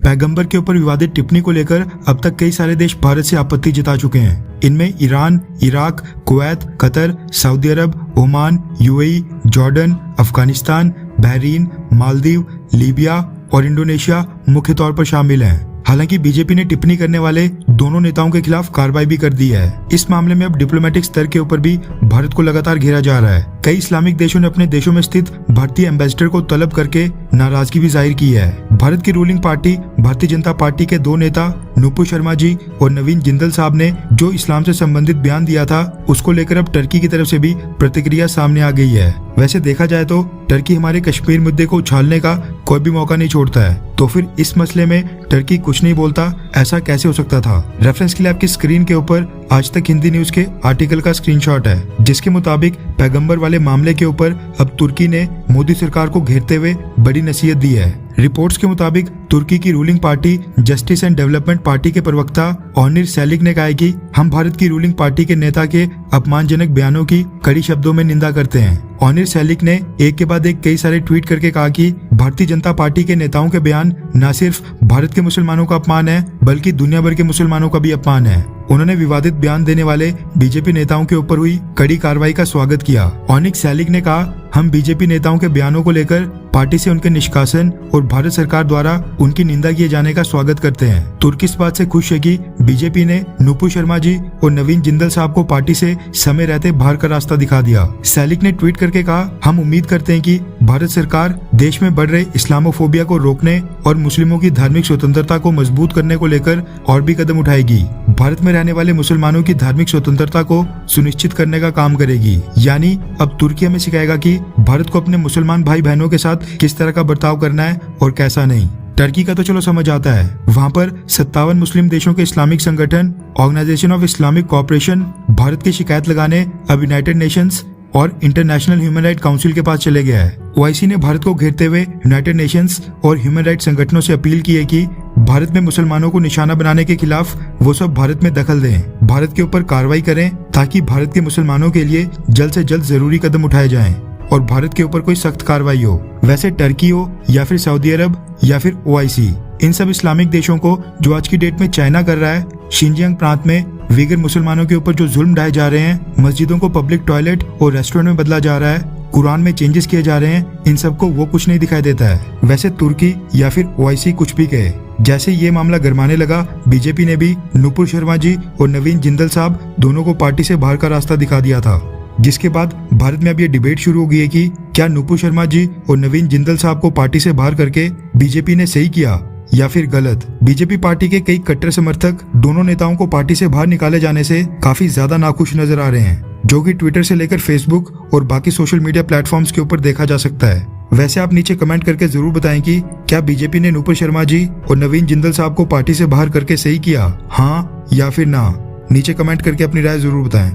पैगंबर के ऊपर विवादित टिप्पणी को लेकर अब तक कई सारे देश भारत से आपत्ति जता चुके हैं। इनमें Iran, Iraq, Kuwait, Qatar, Saudi Arab, Oman, UAE, Jordan, Afghanistan, Bahrain, Maldives, Libya और इंडोनेशिया मुख्य तौर पर शामिल हैं। हालांकि बीजेपी ने टिप्पणी करने वाले दोनों नेताओं के खिलाफ कार्रवाई भी कर दी है। इस मामले में अब डिप्लोमेटिक स्तर के ऊपर भी भारत को लगातार घेरा जा रहा है। कई इस्लामिक देशों ने अपने देशों में स्थित भारतीय एम्बेसडर को तलब करके नाराजगी भी जाहिर की है। भारत की ruling party Bharatiya Janata party के दो नेता नुपुर शर्मा जी और नवीन जिंदल साहब ने जो इस्लाम से संबंधित बयान दिया था, उसको लेकर अब टर्की की तरफ से भी प्रतिक्रिया सामने आ गई है। वैसे देखा जाए तो टर्की हमारे कश्मीर मुद्दे को उछालने का कोई भी मौका नहीं छोड़ता है, तो फिर इस मसले में टर्की कुछ नहीं बोलता, ऐसा कैसे हो सकता था। रेफरेंस के लिए आपकी स्क्रीन के ऊपर आज तक हिंदी न्यूज के आर्टिकल का स्क्रीनशॉट है, जिसके मुताबिक पैगंबर वाले मामले के ऊपर अब तुर्की ने मोदी सरकार को घेरते हुए बड़ी नसीहत दी है। रिपोर्ट्स के मुताबिक तुर्की की ruling party justice and development party के प्रवक्ता ओनिर सेलिक ने कहा है कि हम भारत की रूलिंग पार्टी के नेता के अपमानजनक बयानों की कड़ी शब्दों में निंदा करते हैं। ओनिर सेलिक ने एक के बाद एक कई सारे ट्वीट करके कहा कि भारतीय जनता पार्टी के नेताओं के बयान न सिर्फ भारत के मुसलमानों का अपमान है, बल्कि दुनिया भर के मुसलमानों का भी अपमान है। उन्होंने विवादित बयान देने वाले बीजेपी नेताओं के ऊपर हुई कड़ी कार्रवाई का स्वागत किया। ओनिर सेलिक ने कहा, हम बीजेपी नेताओं के बयानों को लेकर पार्टी से उनके निष्कासन और भारत सरकार द्वारा उनकी निंदा किए जाने का स्वागत करते हैं। तुर्की इस बात से खुश है कि बीजेपी ने नुपुर शर्मा जी और नवीन जिंदल साहब को पार्टी से समय रहते बाहर का रास्ता दिखा दिया। सेलिक ने ट्वीट करके कहा, हम उम्मीद करते हैं कि भारत सरकार देश में बढ़ रहे इस्लामोफोबिया को रोकने और मुस्लिमों की धार्मिक स्वतंत्रता को मजबूत करने को लेकर और भी कदम उठाएगी। भारत में रहने वाले मुसलमानों की धार्मिक स्वतंत्रता को सुनिश्चित करने का काम करेगी। यानी अब तुर्की हमें सिखाएगा कि भारत को अपने मुसलमान भाई बहनों के साथ किस तरह का बर्ताव करना है और कैसा नहीं। टर्की का तो चलो समझ आता है, वहाँ पर 57 मुस्लिम देशों के इस्लामिक संगठन organisation of Islamic cooperation Bharat की शिकायत लगाने अब यूनाइटेड नेशंस और इंटरनेशनल ह्यूमन राइट काउंसिल के पास चले गया है। ओआईसी ने भारत को घेरते हुए यूनाइटेड नेशंस और ह्यूमन राइट संगठनों से अपील की है कि भारत में मुसलमानों को निशाना बनाने के खिलाफ वो सब भारत में दखल दें, भारत के ऊपर कार्रवाई करें, ताकि भारत के मुसलमानों के लिए जल्द से जल्द जरूरी कदम उठाए जाएं और भारत के ऊपर कोई सख्त कार्रवाई हो। वैसे टर्की हो या फिर सऊदी अरब या फिर ओआईसी, इन सब इस्लामिक देशों को जो आज की डेट में चाइना कर रहा है, शिनजियांग प्रांत में वीगर मुसलमानों के ऊपर जो जुल्म ढाए जा रहे हैं, मस्जिदों को पब्लिक टॉयलेट और रेस्टोरेंट में बदला जा रहा है, कुरान में चेंजेस किए जा रहे हैं, इन सबको वो कुछ नहीं दिखाई देता है। वैसे तुर्की या फिर ओआईसी कुछ भी कहे, जैसे ये मामला गरमाने लगा, बीजेपी ने भी नुपुर शर्मा जी और नवीन जिंदल साहब दोनों को पार्टी से बाहर का रास्ता दिखा दिया था, जिसके बाद भारत में अब ये डिबेट शुरू हो गई है कि क्या नुपुर शर्मा जी और नवीन जिंदल साहब को पार्टी से बाहर करके बीजेपी ने सही किया या फिर गलत। बीजेपी पार्टी के कई कट्टर समर्थक दोनों नेताओं को पार्टी से बाहर निकाले जाने से काफी ज्यादा नाखुश नजर आ रहे हैं, जो कि ट्विटर से लेकर फेसबुक और बाकी सोशल मीडिया प्लेटफॉर्म्स के ऊपर देखा जा सकता है। वैसे आप नीचे कमेंट करके जरूर बताएं कि क्या बीजेपी ने नुपुर शर्मा जी और नवीन जिंदल साहब को पार्टी से बाहर करके सही किया, हाँ या फिर ना। नीचे कमेंट करके अपनी राय जरूर बताएं।